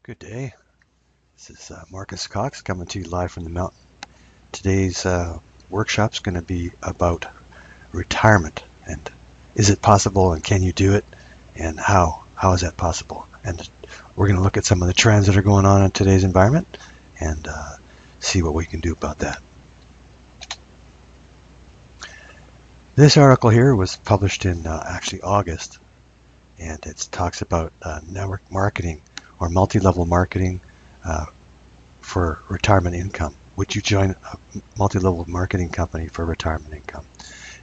Good day. This is Marcus Cox coming to you live from the mountain. Today's workshop is going to be about retirement and is it possible and can you do it and how is that possible? And we're going to look at some of the trends that are going on in today's environment and see what we can do about that. This article here was published in actually August, and it talks about network marketing or multi-level marketing for retirement income. Would you join a multi-level marketing company for retirement income?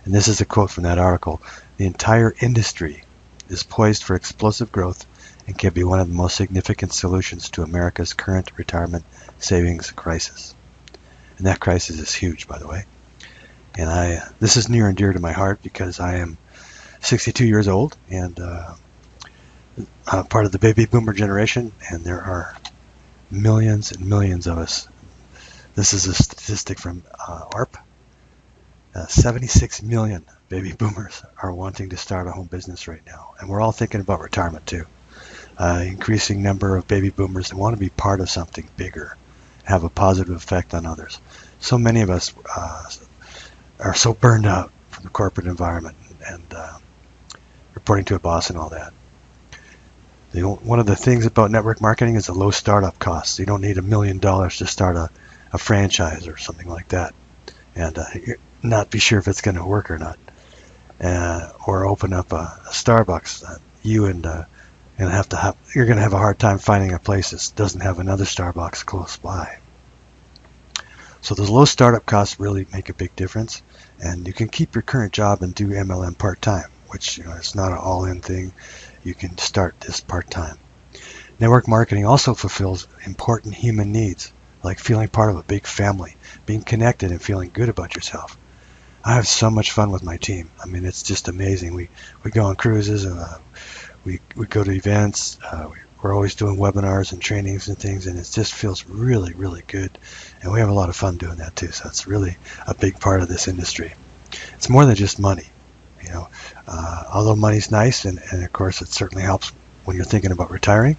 And this is a quote from that article. The entire industry is poised for explosive growth and can be one of the most significant solutions to America's current retirement savings crisis. And that crisis is huge, by the way. And this is near and dear to my heart because I am 62 years old and part of the baby boomer generation, and there are millions and millions of us. This is a statistic from ARP. 76 million baby boomers are wanting to start a home business right now, and we're all thinking about retirement too. Increasing number of baby boomers that want to be part of something bigger, have a positive effect on others. So many of us are so burned out from the corporate environment and reporting to a boss and all that. One of the things about network marketing is the low startup costs. You don't need $1 million to start a franchise or something like that, and not be sure if it's going to work or not, or open up a Starbucks. You're going to have a hard time finding a place that doesn't have another Starbucks close by. So those low startup costs really make a big difference, and you can keep your current job and do MLM part-time, which it's not an all-in thing. You can start this part-time. Network marketing also fulfills important human needs, like feeling part of a big family, being connected and feeling good about yourself. I have so much fun with my team. I mean, it's just amazing. We go on cruises, and we go to events. We're always doing webinars and trainings and things, and it just feels really, really good. And we have a lot of fun doing that too. So it's really a big part of this industry. It's more than just money. Although money's nice, and of course it certainly helps when you're thinking about retiring,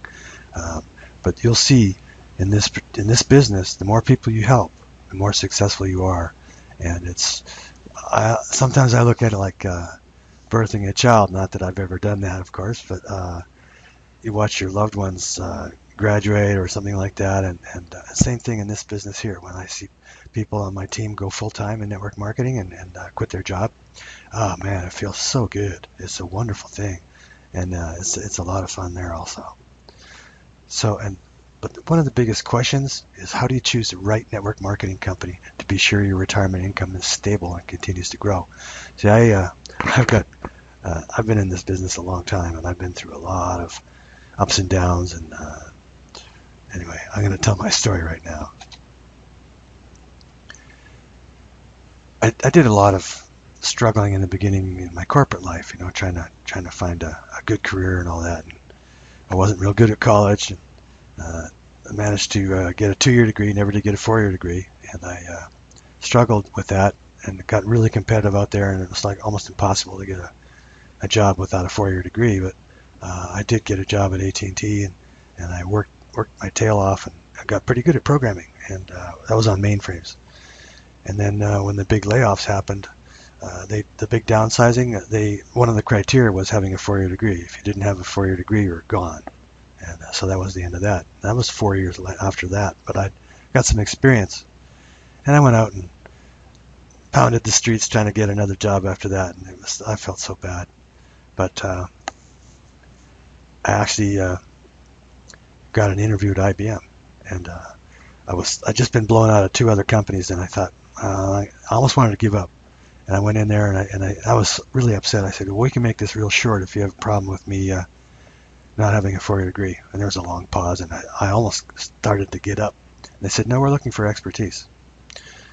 but you'll see in this business, the more people you help, the more successful you are. And sometimes I look at it like birthing a child. Not that I've ever done that, of course, but you watch your loved ones graduate or something like that, and same thing in this business here. When I see people on my team go full-time in network marketing and quit their job, oh man, it feels so good. It's a wonderful thing, and it's a lot of fun there also. But one of the biggest questions is, how do you choose the right network marketing company to be sure your retirement income is stable and continues to grow? See, I've been in this business a long time, and I've been through a lot of ups and downs, and anyway, I'm going to tell my story right now. I did a lot of struggling in the beginning in my corporate life, trying to find a good career and all that. And I wasn't real good at college, and I managed to get a 2-year degree, never did get a 4-year degree, and I struggled with that, and it got really competitive out there, and it was like almost impossible to get a job without a 4-year degree. But I did get a job at AT&T, and I worked my tail off, and I got pretty good at programming, and that was on mainframes. And then when the big layoffs happened, the big downsizing, one of the criteria was having a 4-year degree. If you didn't have a 4-year degree, you were gone. And so that was the end of that. That was 4 years after that, but I got some experience. And I went out and pounded the streets trying to get another job after that, and I felt so bad. But I actually got an interview at IBM, and I'd just been blown out of 2 other companies, and I thought I almost wanted to give up. And I went in there, and I was really upset. I said, well, we can make this real short if you have a problem with me not having a 4-year degree. And there was a long pause, and I almost started to get up. And they said, no, we're looking for expertise.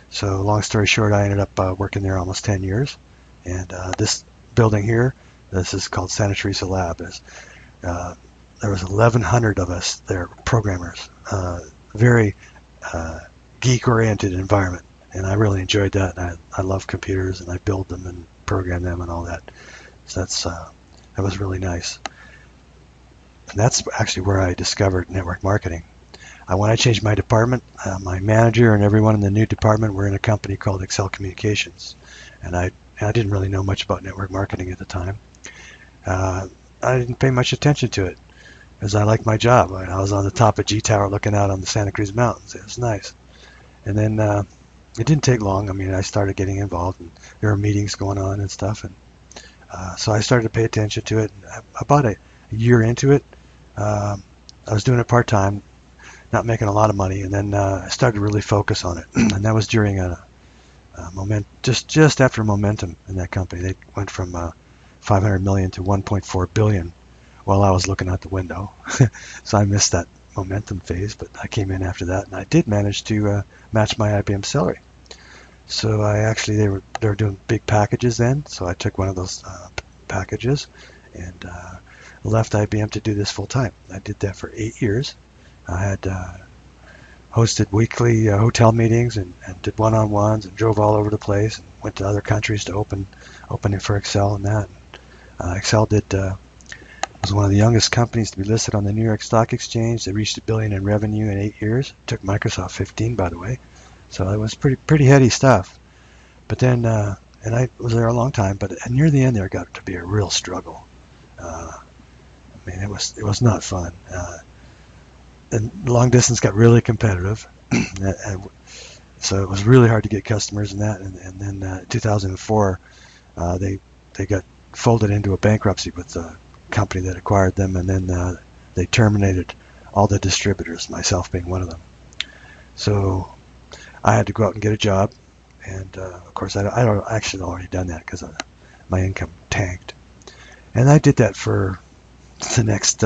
So long story short, I ended up working there almost 10 years. And this building here, this is called Santa Teresa Lab. There was 1,100 of us there, programmers. Very geek-oriented environment. And I really enjoyed that. And I love computers, and I build them and program them and all that. So that was really nice. And that's actually where I discovered network marketing. When I changed my department, my manager and everyone in the new department were in a company called Excel Communications. And I didn't really know much about network marketing at the time. I didn't pay much attention to it because I liked my job. I was on the top of G Tower looking out on the Santa Cruz Mountains. It was nice. And then it didn't take long. I mean, I started getting involved, and there were meetings going on and stuff. And so I started to pay attention to it. About a year into it, I was doing it part-time, not making a lot of money, and then I started to really focus on it. And that was during just after momentum in that company. They went from 500 million to 1.4 billion while I was looking out the window. So I missed that momentum phase, but I came in after that, and I did manage to match my IBM salary. So they were doing big packages then, so I took one of those packages and left IBM to do this full time. I did that for 8 years. I had hosted weekly hotel meetings and did one-on-ones and drove all over the place and went to other countries to open it for Excel and that. Excel was one of the youngest companies to be listed on the New York Stock Exchange. They reached $1 billion in revenue in 8 years. It took Microsoft 15, by the way. So it was pretty heady stuff. But then, and I was there a long time, but near the end there got to be a real struggle. I mean, it was not fun. And long distance got really competitive. So it was really hard to get customers in that. And then in 2004, they got folded into a bankruptcy with the company that acquired them, and then they terminated all the distributors, myself being one of them. So I had to go out and get a job, and of course I actually already done that because my income tanked. And I did that for the next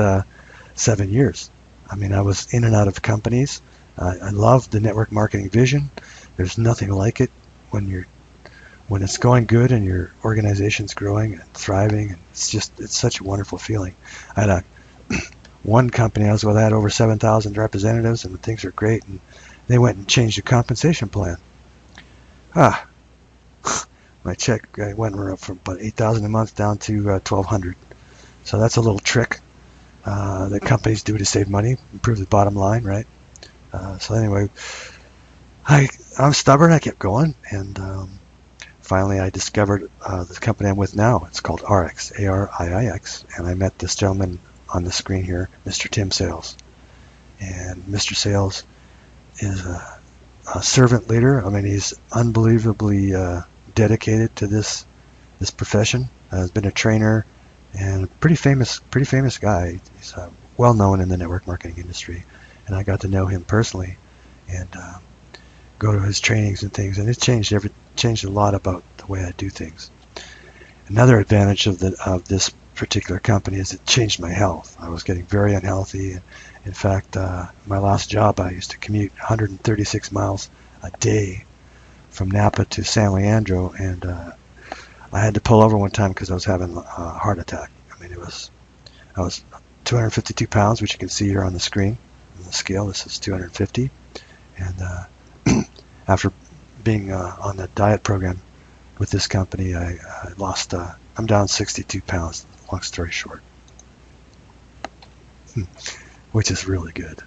7 years. I mean, I was in and out of companies. I loved the network marketing vision. There's nothing like it when it's going good and your organization's growing and thriving. And it's such a wonderful feeling. I had one company I was with had over 7,000 representatives, and things are great. And they went and changed the compensation plan. My check went from about 8,000 a month down to 1,200. So that's a little trick that companies do to save money, improve the bottom line, right? So anyway, I'm stubborn. I kept going, and finally I discovered the company I'm with now. It's called RX, A-R-I-I-X, and I met this gentleman on the screen here, Mr. Tim Sales. And Mr. Sales is a servant leader. I mean, he's unbelievably dedicated to this profession. Has been a trainer and a pretty famous guy. He's well known in the network marketing industry, and I got to know him personally and go to his trainings and things, and it changed a lot about the way I do things. Another advantage of this particular company is it changed my health. I was getting very unhealthy, and in fact, my last job I used to commute 136 miles a day from Napa to San Leandro, and I had to pull over one time because I was having a heart attack. I mean, I was 252 pounds, which you can see here on the screen on the scale. This is 250, and after being on the diet program with this company, I lost. I'm down 62 pounds. Long story short, which is really good.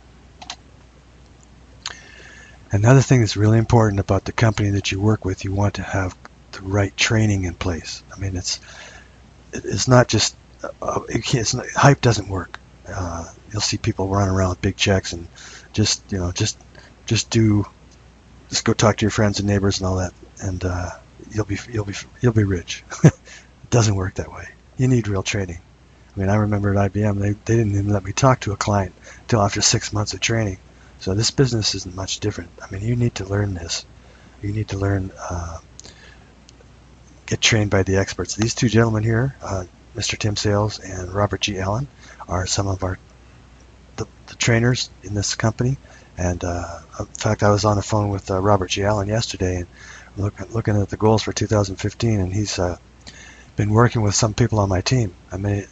Another thing that's really important about the company that you work with, you want to have the right training in place. I mean, it's not just hype doesn't work. You'll see people running around with big checks and just go talk to your friends and neighbors and all that, and you'll be rich. It doesn't work that way. You need real training. I mean, I remember at IBM, they didn't even let me talk to a client until after 6 months of training. So this business isn't much different. I mean, you need to learn this. You need to learn, get trained by the experts. These two gentlemen here, Mr. Tim Sales and Robert G. Allen, are some of the trainers in this company. And in fact, I was on the phone with Robert G. Allen yesterday and looking at the goals for 2015, and he's been working with some people on my team. I mean,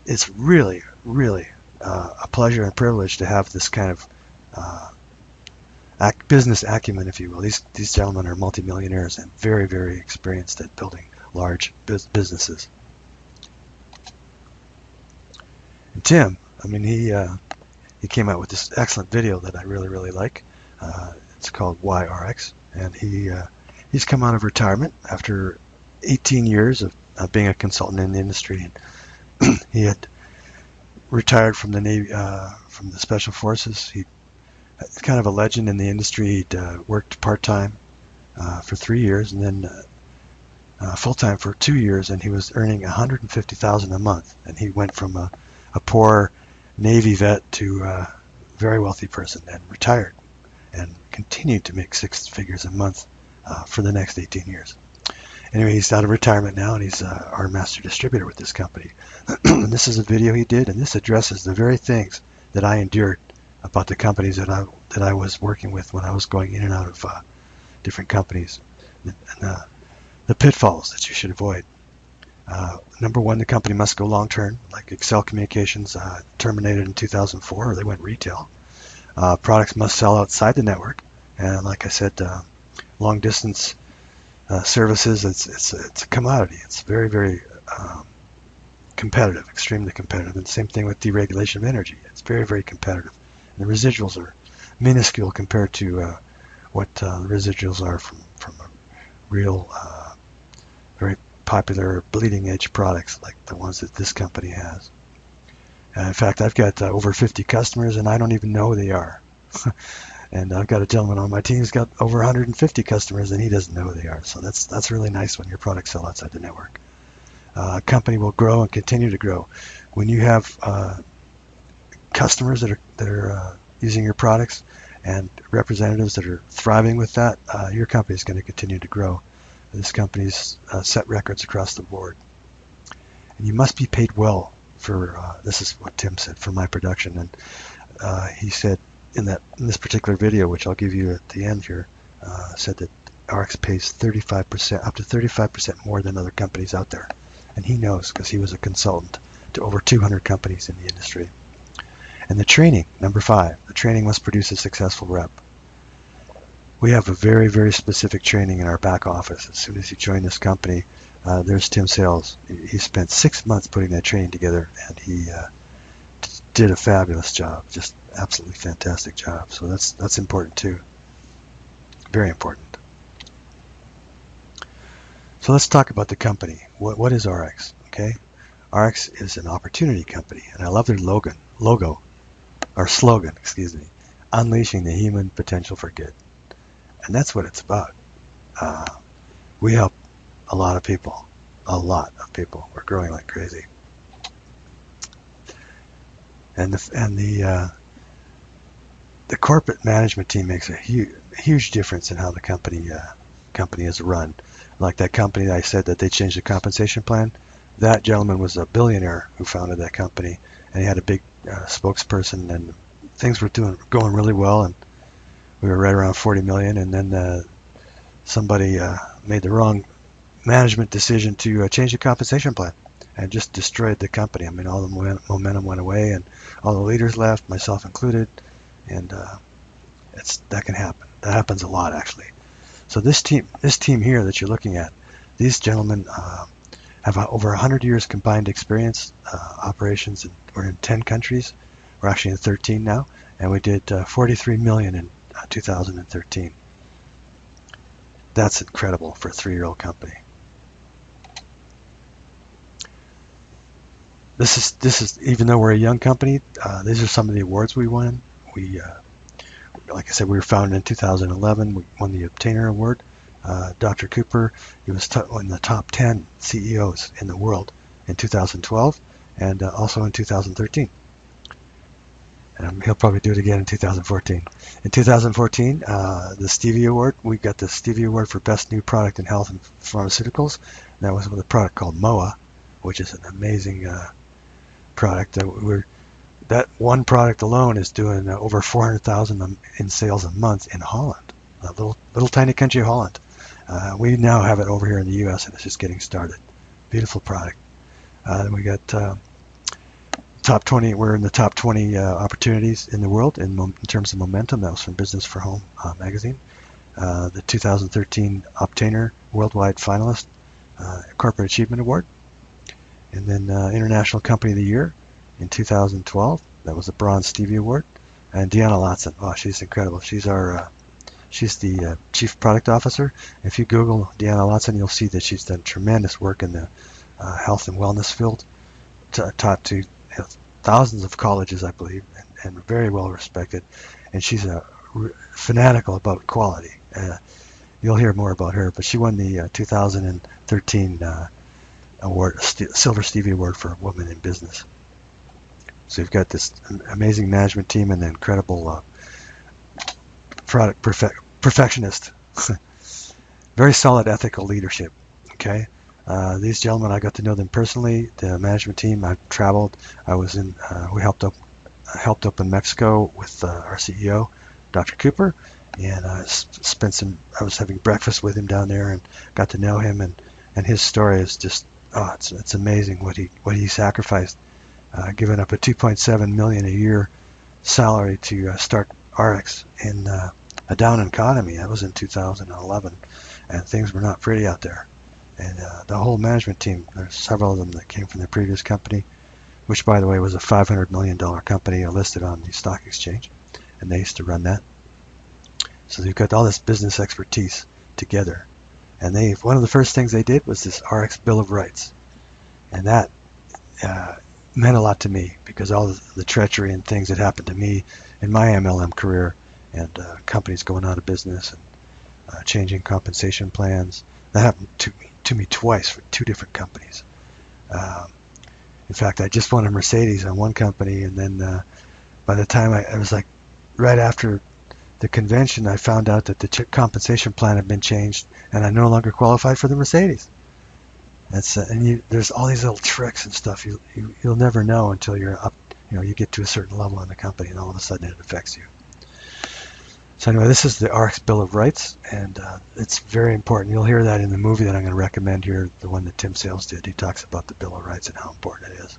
it's really, really a pleasure and privilege to have this kind of business acumen, if you will. These gentlemen are multimillionaires and very, very experienced at building large businesses. And Tim, I mean, he came out with this excellent video that I really like. It's called YRX, and he's come out of retirement after 18 years of being a consultant in the industry. And he had retired from the Navy, from the Special Forces. He's kind of a legend in the industry. He'd worked part-time for 3 years, and then full-time for 2 years, and he was earning $150,000 a month. And he went from a poor Navy vet to a very wealthy person, and retired and continued to make six figures a month for the next 18 years. Anyway, he's out of retirement now, and he's our master distributor with this company. And this is a video he did, and this addresses the very things that I endured about the companies that I was working with when I was going in and out of different companies, and the pitfalls that you should avoid. Number one, the company must go long-term, like Excel Communications terminated in 2004, or they went retail. Products must sell outside the network, and like I said, long-distance services, it's a commodity. It's very competitive, extremely competitive. And the same thing with deregulation of energy. It's very competitive. And the residuals are minuscule compared to what the residuals are from a real very popular bleeding edge products like the ones that this company has. In fact, I've got over 50 customers, and I don't even know who they are. And I've got a gentleman on my team who's got over 150 customers, and he doesn't know who they are. So that's really nice when your products sell outside the network. A company will grow and continue to grow. When you have customers that are using your products and representatives that are thriving with that, your company is going to continue to grow. This company's set records across the board. And you must be paid well for, this is what Tim said, for my production. And he said in this particular video, which I'll give you at the end here, said that RX pays 35%, up to 35% more than other companies out there. And he knows because he was a consultant to over 200 companies in the industry. And the training, number 5, the training must produce a successful rep. We have a very specific training in our back office. As soon as you join this company, there's Tim Sales. He spent 6 months putting that training together, and he did a fabulous job, just absolutely fantastic job. So that's important too, very important. So let's talk about the company. What is RX? Okay, RX is an opportunity company, and I love their slogan, excuse me, unleashing the human potential for good. And that's what it's about. We help a lot of people. We're growing like crazy. And the corporate management team makes a huge difference in how the company is run. Like that company that I said that they changed the compensation plan. That gentleman was a billionaire who founded that company, and he had a big spokesperson, and things were going really well, and we were right around 40 million, and then somebody made the wrong management decision to change the compensation plan and just destroyed the company. I mean, all the momentum went away, and all the leaders left, myself included, and that can happen. That happens a lot, actually. So this team here that you're looking at, these gentlemen have over 100 years combined experience, operations. We're in 10 countries. We're actually in 13 now, and we did 43 million in 2013. That's incredible for a 3-year-old company. This is even though we're a young company, these are some of the awards we won. We, like I said, we were founded in 2011. We won the Obtainer Award. Dr. Cooper, he was in the top 10 CEOs in the world in 2012, and also in 2013. And he'll probably do it again in 2014. In 2014, the Stevie Award, we got the Stevie Award for Best New Product in Health and Pharmaceuticals. And that was with a product called MOA, which is an amazing product. That one product alone is doing over 400,000 in sales a month in Holland, a little tiny country of Holland. We now have it over here in the U.S. and it's just getting started. Beautiful product. We got top 20. We're in the top 20 opportunities in the world in terms of momentum. That was from Business for Home magazine. The 2013 Obtainer Worldwide Finalist Corporate Achievement Award, and then International Company of the Year in 2012. That was a Bronze Stevie Award. And Deanna Latson, oh, she's incredible. She's the Chief Product Officer. If you Google Deanna Latson, you'll see that she's done tremendous work in the health and wellness field, taught to thousands of colleges, I believe, and very well respected. And she's fanatical about quality. You'll hear more about her, but she won the 2013 award, Silver Stevie Award for Women in Business. So you've got this amazing management team and the incredible product perfectionist. Very solid ethical leadership. Okay, these gentlemen, I got to know them personally. The management team, I've traveled. I was in. We helped up in Mexico with our CEO, Dr. Cooper, and I was having breakfast with him down there and got to know him, and his story is just it's amazing what he sacrificed, giving up a 2.7 million a year salary to start RX in a down economy. That was in 2011, and things were not pretty out there. And the whole management team, there's several of them that came from the previous company, which, by the way, was a $500 million company listed on the stock exchange, and they used to run that. So you've got all this business expertise together. And one of the first things they did was this RX Bill of Rights. And that meant a lot to me, because all the treachery and things that happened to me in my MLM career, and companies going out of business and changing compensation plans, that happened to me twice for two different companies. In fact, I just won a Mercedes on one company, and then by the time I was like right after the convention, I found out that the compensation plan had been changed, and I no longer qualified for the Mercedes. There's all these little tricks and stuff you'll never know until you're up. You get to a certain level in the company, and all of a sudden it affects you. So anyway, this is the RX Bill of Rights, and it's very important. You'll hear that in the movie that I'm going to recommend here, the one that Tim Sales did. He talks about the Bill of Rights and how important it is.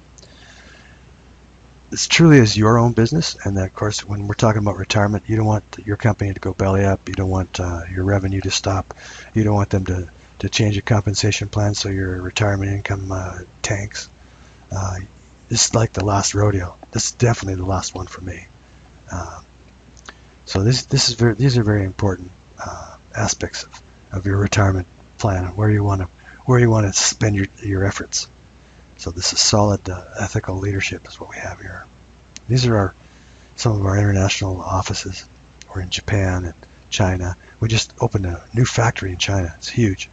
This truly is your own business, and of course, when we're talking about retirement, you don't want your company to go belly up. You don't want your revenue to stop. You don't want them to change your compensation plan so your retirement income tanks. This is like the last rodeo. This is definitely the last one for me. So these are very important aspects of your retirement plan and where you want to spend your efforts. So this is solid ethical leadership is what we have here. These are some of our international offices. We're in Japan and China. We just opened a new factory in China. It's huge,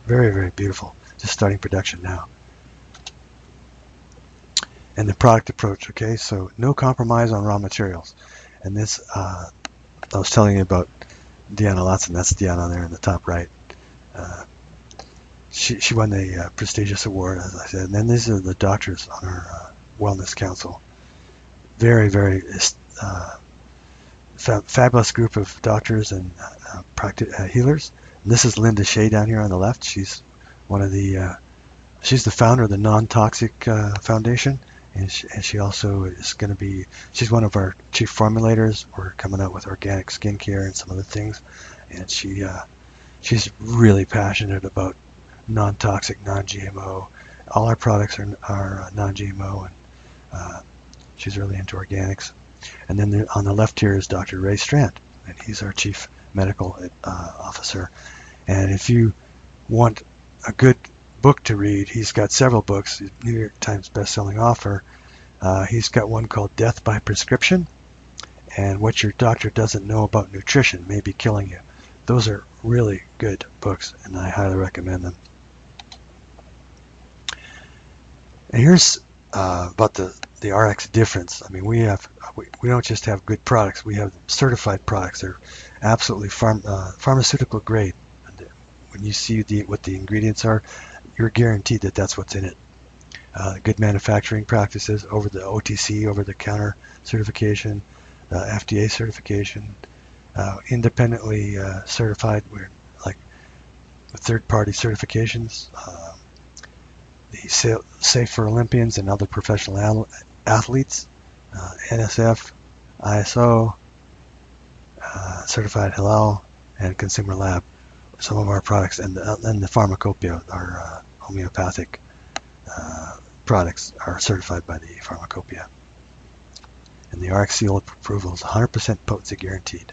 very, very beautiful. Just starting production now. And the product approach, okay? So no compromise on raw materials. And this, I was telling you about Deanna Latson. That's Deanna there in the top right. She won the prestigious award, as I said. And then these are the doctors on our wellness council. Very, very fabulous group of doctors and healers. And this is Linda Shea down here on the left. She's one of she's the founder of the Non-Toxic Foundation. And she also is going to be, she's one of our chief formulators. We're coming out with organic skincare and some other things. And she's really passionate about non-toxic, non-GMO. All our products are non-GMO, and she's really into organics. And then on the left here is Dr. Ray Strand, and he's our chief medical officer. And if you want a good book to read, he's got several books. New York Times best-selling author. He's got one called Death by Prescription, and What Your Doctor Doesn't Know About Nutrition May Be Killing You. Those are really good books, and I highly recommend them. And here's about the RX difference. I mean, we don't just have good products. We have certified products. They're absolutely pharmaceutical grade. When you see what the ingredients are, you're guaranteed that that's what's in it. Good manufacturing practices, over the OTC, over-the-counter certification, FDA certification, independently certified. We're like third-party certifications. The Safe for Olympians and other professional athletes, NSF, ISO, Certified Halal, and Consumer Lab. Some of our products, and the Pharmacopoeia, our homeopathic products, are certified by the Pharmacopoeia. And the RX seal approval is 100% potency guaranteed.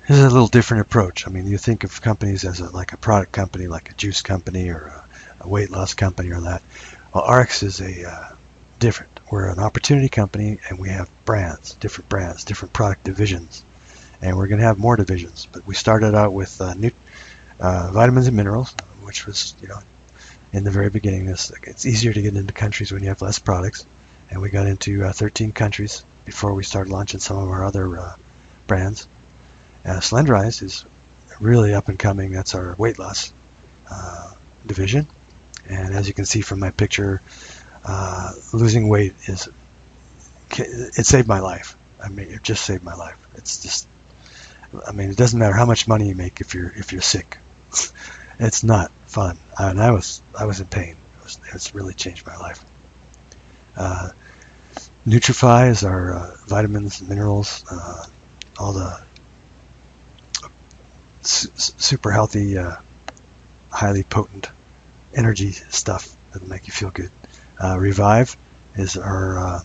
This is a little different approach. I mean, you think of companies as like a product company, like a juice company or a weight loss company or that. Well, RX is different. We're an opportunity company, and we have different product divisions, and we're going to have more divisions. But we started out with vitamins and minerals, which was, in the very beginning, it's easier to get into countries when you have less products, and we got into 13 countries before we started launching some of our other brands. Slenderize is really up and coming. That's our weight loss division, and as you can see from my picture, losing weight it saved my life. I mean, it just saved my life. It's just, I mean, it doesn't matter how much money you make if you're sick. It's not fun, and I was in pain. It's really changed my life. Nutrify is our vitamins and minerals, all the super healthy, highly potent energy stuff that'll make you feel good. Revive is our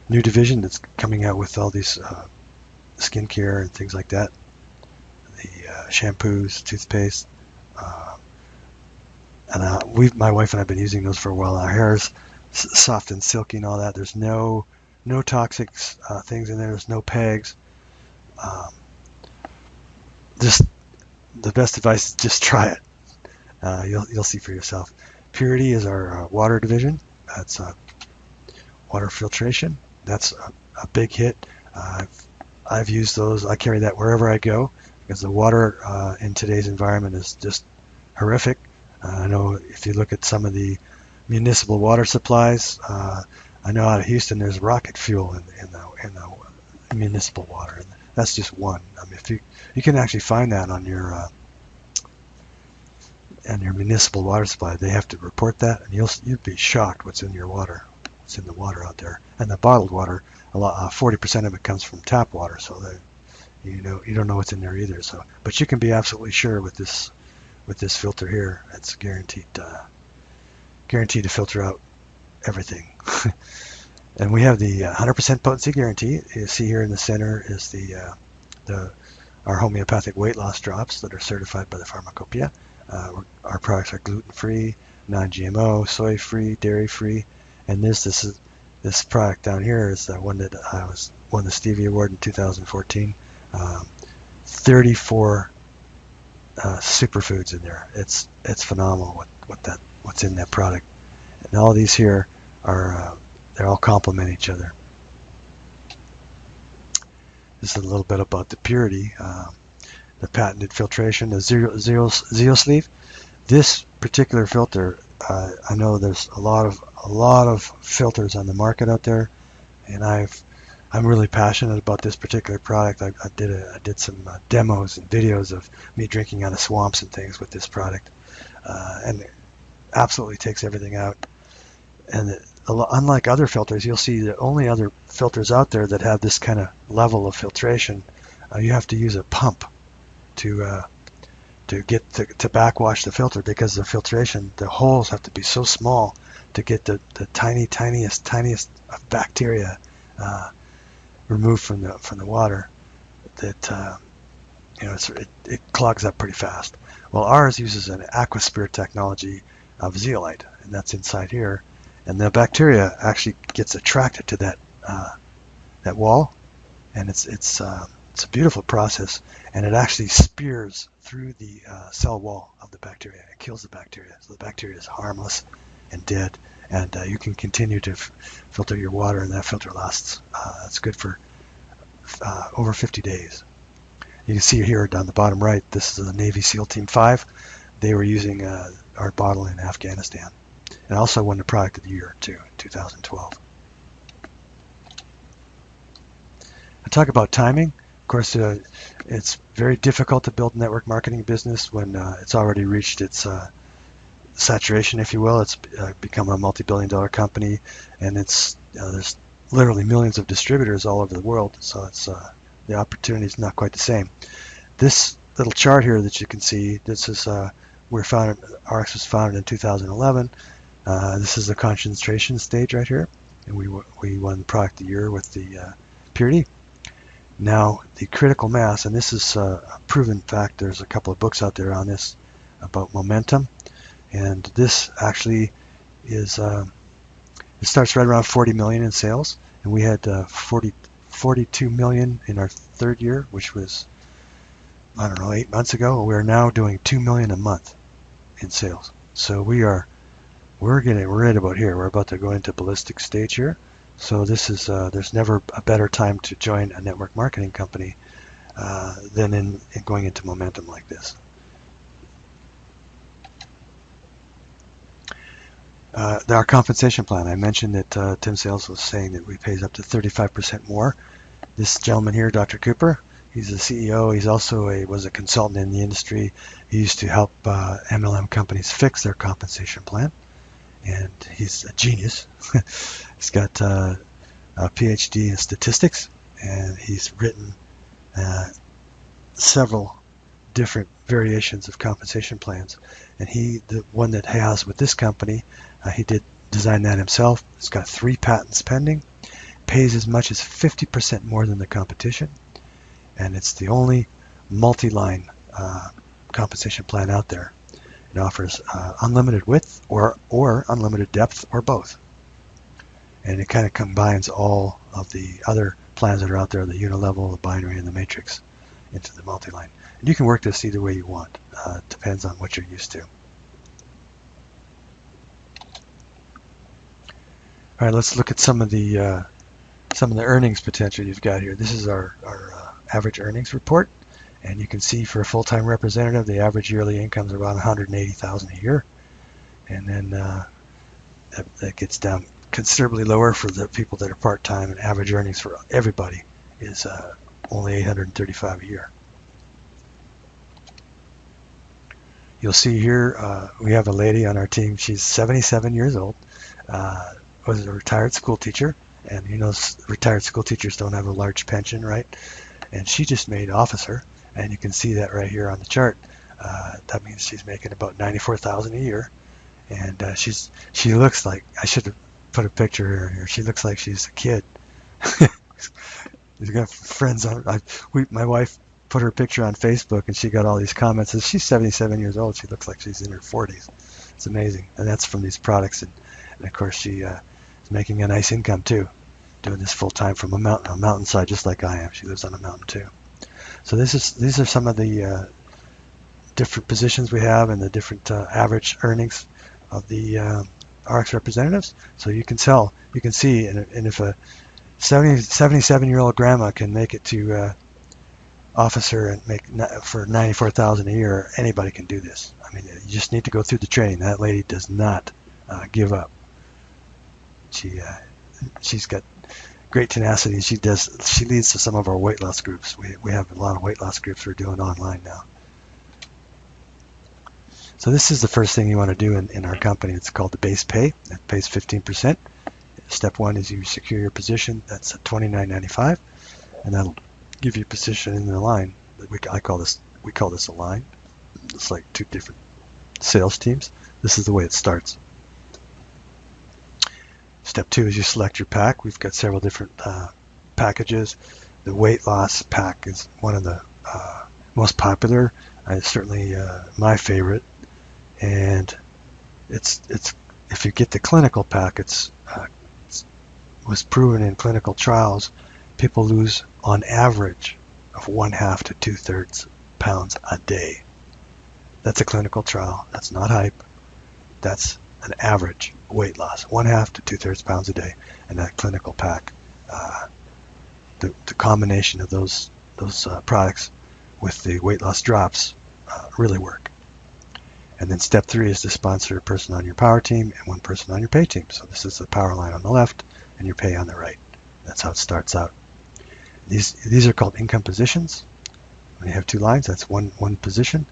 new division that's coming out with all these skincare and things like that. The shampoos, toothpaste, and my wife and I have been using those for a while. Our hair is soft and silky and all that. There's no toxic things in there. There's no pegs. Just the best advice is just try it. You'll see for yourself. Purity is our water division. That's water filtration. That's a big hit. I've used those. I carry that wherever I go because the water in today's environment is just horrific. I know if you look at some of the municipal water supplies, I know out of Houston there's rocket fuel in the municipal water. And that's just one. I mean, if you can actually find that on your municipal water supply, they have to report that, and you'd be shocked what's in your water, what's in the water out there. And the bottled water, 40% of it comes from tap water, so you don't know what's in there either. So, but you can be absolutely sure with this filter here, it's guaranteed to filter out everything. And we have the 100% potency guarantee. You see here in the center is our homeopathic weight loss drops that are certified by the Pharmacopoeia. Our products are gluten-free, non-GMO, soy-free, dairy-free, and this product down here is the one that I won the Stevie Award in 2014. 34 superfoods in there. It's phenomenal what's in that product, and all these here are they all complement each other. This is a little bit about the purity. The patented filtration, the Zero Sleeve. This particular filter, I know there's a lot of filters on the market out there, and I'm really passionate about this particular product. I did some demos and videos of me drinking out of swamps and things with this product, and it absolutely takes everything out. And unlike other filters, you'll see the only other filters out there that have this kind of level of filtration, you have to use a pump to backwash the filter, because the filtration, the holes have to be so small to get the tiniest of bacteria removed from the water that it clogs up pretty fast. Well, ours uses an aquasphere technology of zeolite, and that's inside here, and the bacteria actually gets attracted to that wall, and it's a beautiful process, and it actually spears through the cell wall of the bacteria. It kills the bacteria, so the bacteria is harmless and dead, and you can continue to filter your water, and that filter lasts. It's good for over 50 days. You can see here down the bottom right, this is the Navy SEAL Team 5. They were using our bottle in Afghanistan, and also won the Product of the Year too in 2012. I talk about timing. Of course, it's very difficult to build a network marketing business when it's already reached its saturation, if you will. It's become a multi-billion-dollar company, and there's literally millions of distributors all over the world. So it's the opportunity is not quite the same. This little chart here that you can see, this is RX was founded in 2011. This is the concentration stage right here, and we won product of the year with the purity. Now the critical mass, and this is a proven fact. There's a couple of books out there on this about momentum, and this actually is it starts right around 40 million in sales, and we had 42 million in our third year, which was, I don't know, 8 months ago. We're now doing 2 million a month in sales. So we're right about here. We're about to go into ballistic stage here. So this is there's never a better time to join a network marketing company than in going into momentum like this. Our compensation plan. I mentioned that Tim Sales was saying that we pays up to 35% more. This gentleman here, Dr. Cooper, he's the CEO. He's also was a consultant in the industry. He used to help MLM companies fix their compensation plan, and he's a genius. He's got a PhD in statistics, and he's written several different variations of compensation plans. And the one that he has with this company, he did design that himself. He's got 3 patents pending. Pays as much as 50% more than the competition, and it's the only multi-line compensation plan out there. It offers unlimited width or unlimited depth or both, and it kind of combines all of the other plans that are out there, the unilevel, the binary, and the matrix, into the multi-line. And you can work this either way you want. Depends on what you're used to. All right, let's look at some of the earnings potential you've got here. This is our average earnings report, and you can see for a full-time representative, the average yearly income is around $180,000 a year, and then that gets down considerably lower for the people that are part-time, and average earnings for everybody is only $835 a year. You'll see here we have a lady on our team. She's 77 years old, was a retired school teacher. And you know, retired school teachers don't have a large pension, right? And she just made officer, and you can see that right here on the chart. That means she's making about $94,000 a year, and she looks like, I should have put a picture of her here. She looks like she's a kid. She's got friends on. My wife put her picture on Facebook, and she got all these comments. And she's 77 years old. She looks like she's in her 40s. It's amazing, and that's from these products. And of course, she is making a nice income too, doing this full time from a mountainside, just like I am. She lives on a mountain too. So these are some of the different positions we have and the different average earnings of the RX representatives. So you can see, and if a 77-year-old grandma can make it to officer and make for $94,000 a year, anybody can do this. I mean, you just need to go through the training. That lady does not give up. She's got great tenacity. She leads to some of our weight loss groups. We have a lot of weight loss groups we're doing online now. So this is the first thing you want to do in our company. It's called the base pay. It pays 15%. Step 1 is you secure your position. That's at $29.95, and that'll give you a position in the line. We call this a line. It's like 2 different sales teams. This is the way it starts. Step 2 is you select your pack. We've got several different packages. The weight loss pack is one of the most popular. It's certainly my favorite. And it's if you get the clinical pack, it was proven in clinical trials, people lose on average of 1/2 to 2/3 pounds a day. That's a clinical trial. That's not hype. That's an average weight loss, 1/2 to 2/3 pounds a day, and that clinical pack. The combination of those products with the weight loss drops really work. And then step 3 is to sponsor a person on your power team and 1 person on your pay team. So this is the power line on the left and your pay on the right. That's how it starts out. These are called income positions. When you have 2 lines, that's one position.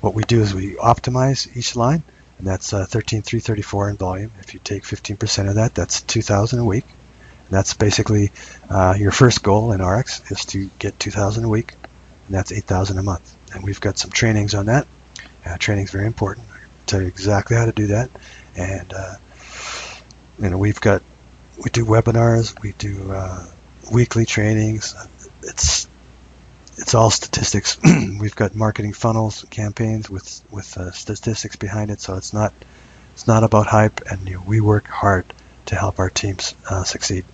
What we do is we optimize each line, and that's 13,334 in volume. If you take 15% of that, that's 2,000 a week. And that's basically your first goal in RX is to get 2,000 a week, and that's 8,000 a month. And we've got some trainings on that. Training is very important. I'll tell you exactly how to do that. And we do webinars, we do weekly trainings. It's all statistics. We've got marketing funnels, campaigns with statistics behind it. So it's not about hype, and we work hard to help our teams succeed.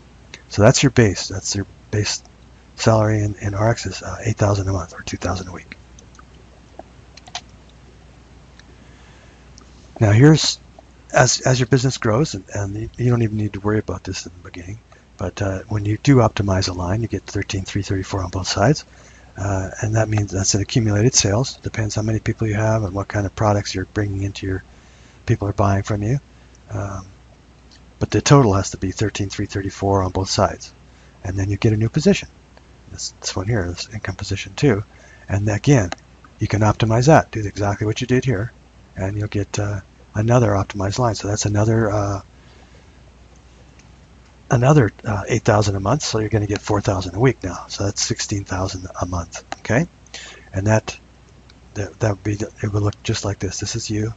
So that's your base. That's your base salary in RX is $8,000 a month or $2,000 a week. Now here's as your business grows, and you don't even need to worry about this in the beginning, but when you do optimize a line, you get 13,334 on both sides, and that means that's an accumulated sales. Depends how many people you have and what kind of products you're bringing into your people are buying from you. But the total has to be 13,334 on both sides, and then you get a new position. This one here, this income position 2, and again, you can optimize that. Do exactly what you did here, and you'll get another optimized line. So that's another 8,000 a month. So you're going to get 4,000 a week now. So that's 16,000 a month. Okay, and that would be it would look just like this. This is you,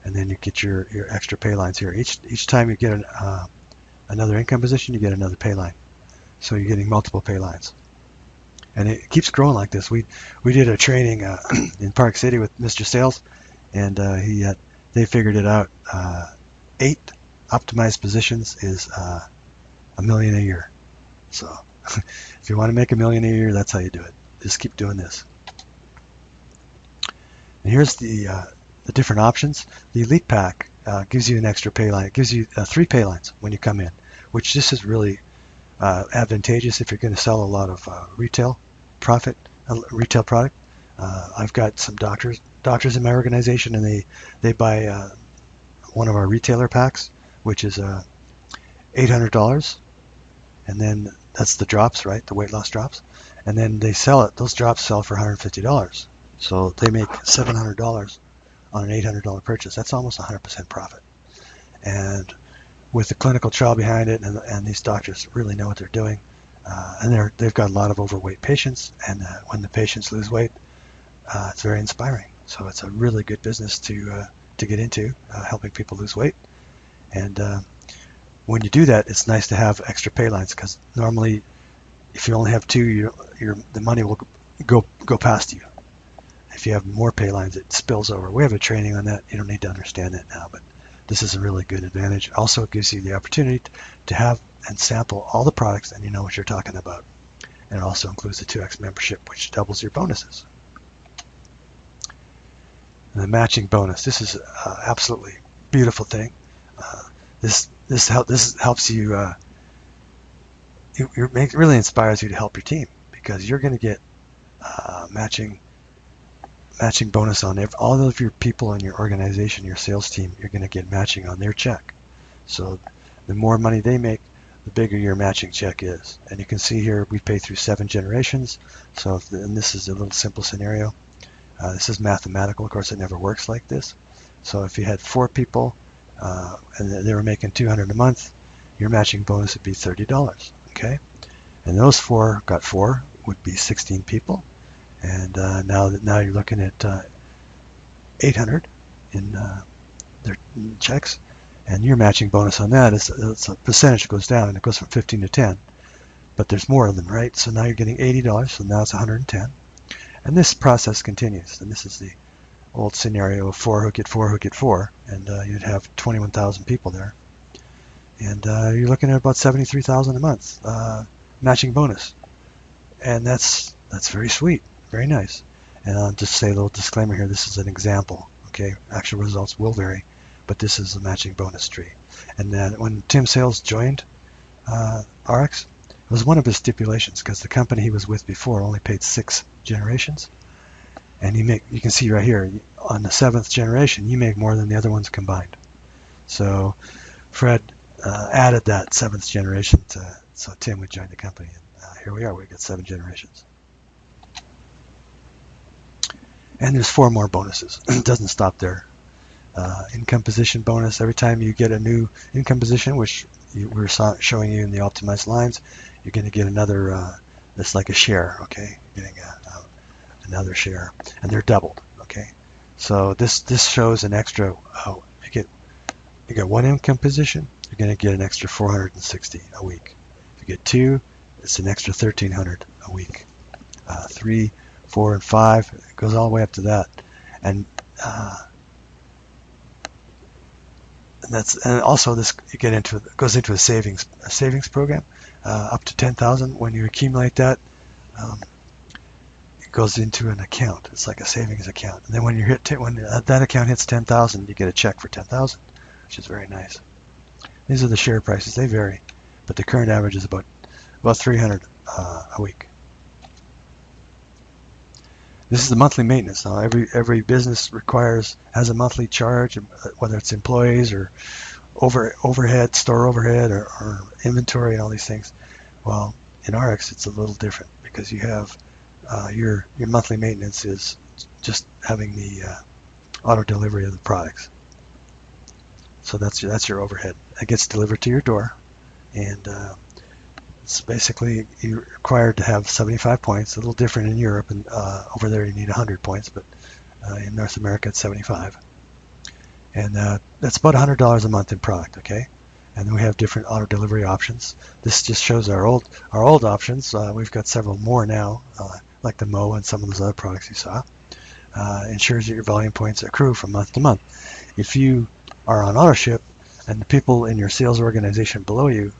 and then you get your extra pay lines here. Each time you get another income position, you get another pay line. So you're getting multiple pay lines, and it keeps growing like this. We did a training in Park City with Mr. Sales, and they figured it out. 8 optimized positions is $1 million a year. So if you want to make $1 million a year, that's how you do it. Just keep doing this. And here's the different options. The Elite Pack gives you an extra pay line. It gives you 3 pay lines when you come in, which this is really advantageous if you're going to sell a lot of retail product. I've got some doctors in my organization, and they buy one of our retailer packs, which is $800, and then that's the drops, right? The weight loss drops, and then they sell it. Those drops sell for $150, so they make $700 on an $800 purchase. That's almost 100% profit. And with the clinical trial behind it, and these doctors really know what they're doing, and they've got a lot of overweight patients, and when the patients lose weight, it's very inspiring. So it's a really good business to get into, helping people lose weight. And when you do that, it's nice to have extra pay lines, because normally, if you only have 2, the money will go past you. If you have more pay lines, it spills over. We have a training on that. You don't need to understand that now, but this is a really good advantage. Also, it gives you the opportunity to have and sample all the products, and you know what you're talking about. And it also includes the 2X membership, which doubles your bonuses. And the matching bonus. This is absolutely beautiful thing. This helps you. It really inspires you to help your team, because you're going to get matching bonus on all of your people in your organization, your sales team. You're going to get matching on their check. So the more money they make, the bigger your matching check is. And you can see here we pay through 7 generations. So and this is a little simple scenario. This is mathematical. Of course, it never works like this. So if you had 4 people and they were making $200 a month, your matching bonus would be $30. Okay, and those 4 got 4 would be 16 people, and now you're looking at $800 in their checks, and your matching bonus on that is a percentage goes down, and it goes from 15 to 10. But there's more of them, right? So now you're getting $80, so now it's 110. And this process continues, and this is the old scenario of 4 who get 4 who get 4, and you'd have 21,000 people there, and you're looking at about 73,000 a month matching bonus, and that's very sweet, very nice. And I'll just say a little disclaimer here: this is an example. Okay, actual results will vary, but this is the matching bonus tree. And then when Tim Sales joined RX, it was one of his stipulations, because the company he was with before only paid 6 generations, and you can see right here on the 7th generation you make more than the other ones combined. So Fred added that 7th generation so Tim would join the company, and here we are. We've got 7 generations, and there's 4 more bonuses. It doesn't stop there. Income position bonus. Every time you get a new income position, which we're showing you in the optimized lines, you're going to get another. It's like a share. Okay, you're getting another share, and they're doubled. Okay, so this shows an extra. You get you got one income position, you're going to get an extra 460 a week. If you get two, it's an extra 1,300 a week. 3, 4, and 5, it goes all the way up to that. And also this goes into a savings program up to 10,000. When you accumulate that, it goes into an account. It's like a savings account. And then when that account hits 10,000, you get a check for 10,000, which is very nice. These are the share prices. They vary, but the current average is about 300 a week. This is the monthly maintenance. Now, every business has a monthly charge, whether it's employees or overhead, store overhead, or inventory and all these things. Well, in RX, it's a little different because you have your monthly maintenance is just having the auto delivery of the products. So that's your overhead. It gets delivered to your door, and it's basically you're required to have 75 points. A little different in Europe, and over there you need 100 points, but in North America it's 75. And that's about $100 a month in product, okay? And then we have different auto delivery options. This just shows our old options. We've got several more now, like the Mo and some of those other products you saw. Ensures that your volume points accrue from month to month. If you are on auto ship and the people in your sales organization below you,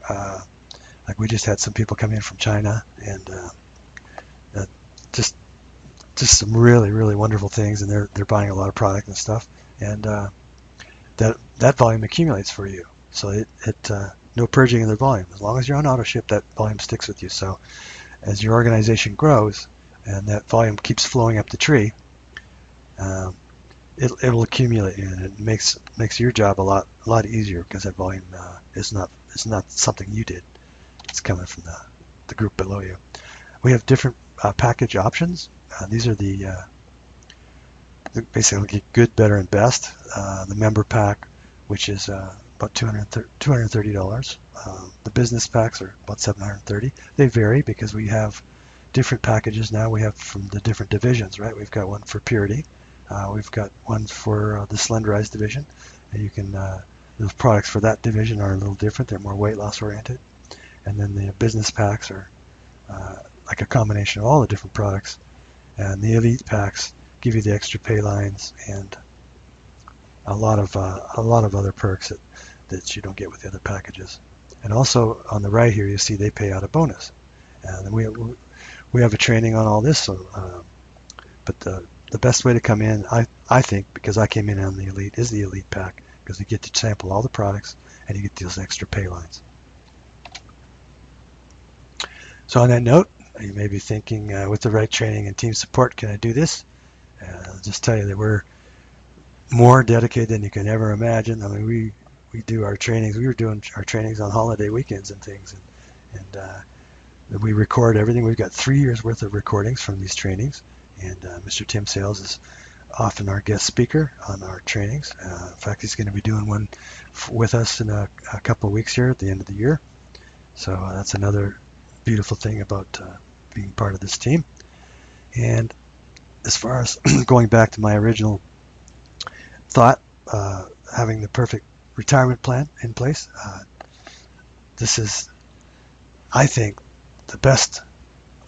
like we just had some people come in from China, and just some really, really wonderful things, and they're buying a lot of product and stuff, and that volume accumulates for you. So it no purging of the volume. As long as you're on auto ship, that volume sticks with you. So as your organization grows and that volume keeps flowing up the tree, it'll accumulate, and it makes your job a lot easier because that volume is not something you did. It's coming from the group below you. We have different package options. These are the basically good, better, and best. The member pack, which is about $230. The business packs are about $730. They vary because we have different packages now. We have from the different divisions, right? We've got one for Purity. We've got one for the Slenderized division. And you can the products for that division are a little different. They're more weight loss oriented. And then the business packs are like a combination of all the different products. And the elite packs give you the extra pay lines and a lot of other perks that you don't get with the other packages. And also on the right here, you see they pay out a bonus. And then we have a training on all this. So, but the best way to come in, I think, because I came in on the elite, is the elite pack, because you get to sample all the products and you get those extra pay lines. So on that note, you may be thinking, with the right training and team support, can I do this? I'll just tell you that we're more dedicated than you can ever imagine. I mean, we do our trainings. We were doing our trainings on holiday weekends and things, and we record everything. We've got 3 years worth of recordings from these trainings, and Mr. Tim Sales is often our guest speaker on our trainings. In fact, he's going to be doing one with us in a couple of weeks here at the end of the year. So that's another beautiful thing about being part of this team. And as far as going back to my original thought, having the perfect retirement plan in place, this is, I think, the best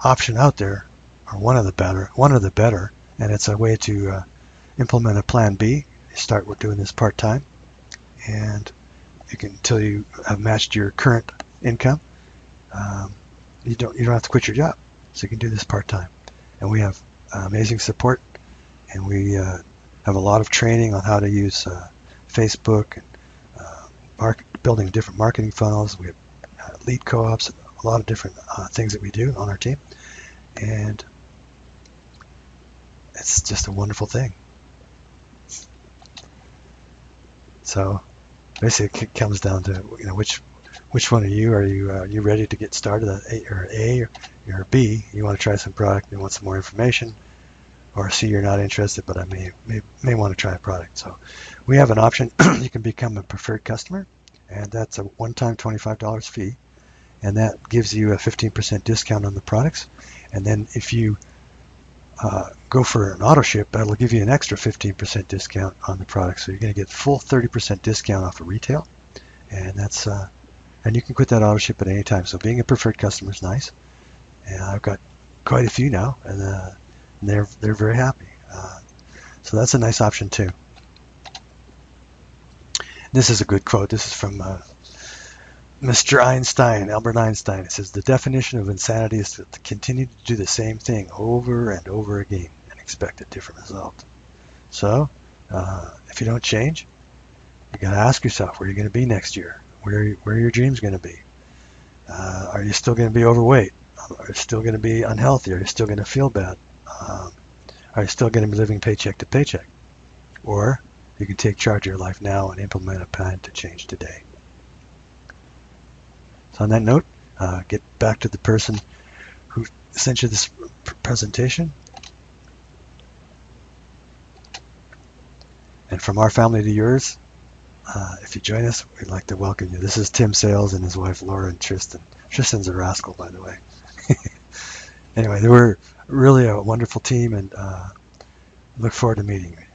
option out there, or one of the better, and it's a way to implement a plan B. You start with doing this part-time, and you can, until you have matched your current income, you don't have to quit your job, so you can do this part-time. And we have amazing support, and we have a lot of training on how to use Facebook and building different marketing funnels. We have lead co-ops, and a lot of different things that we do on our team, and it's just a wonderful thing. So basically, it comes down to which one are you? Are you ready to get started at A, or B? You want to try some product, you want some more information, or C, you're not interested, but I may want to try a product. So we have an option. You can become a preferred customer, and that's a one-time $25 fee, and that gives you a 15% discount on the products. And then if you go for an auto ship, that'll give you an extra 15% discount on the product. So you're going to get full 30% discount off of retail, and that's and you can quit that auto ship at any time. So being a preferred customer is nice, and I've got quite a few now, and they're very happy. So that's a nice option too. This is a good quote. This is from Mr. Einstein, Albert Einstein. It says, "The definition of insanity is to continue to do the same thing over and over again and expect a different result." So, if you don't change, you got to ask yourself, where are you going to be next year? Where are your dreams going to be? Are you still going to be overweight? Are you still going to be unhealthy? Are you still going to feel bad? Are you still going to be living paycheck to paycheck? Or you can take charge of your life now and implement a plan to change today. So on that note, get back to the person who sent you this presentation. And from our family to yours, if you join us, we'd like to welcome you. This is Tim Sales and his wife Laura and Tristan. Tristan's a rascal, by the way. Anyway, they were really a wonderful team, and look forward to meeting you.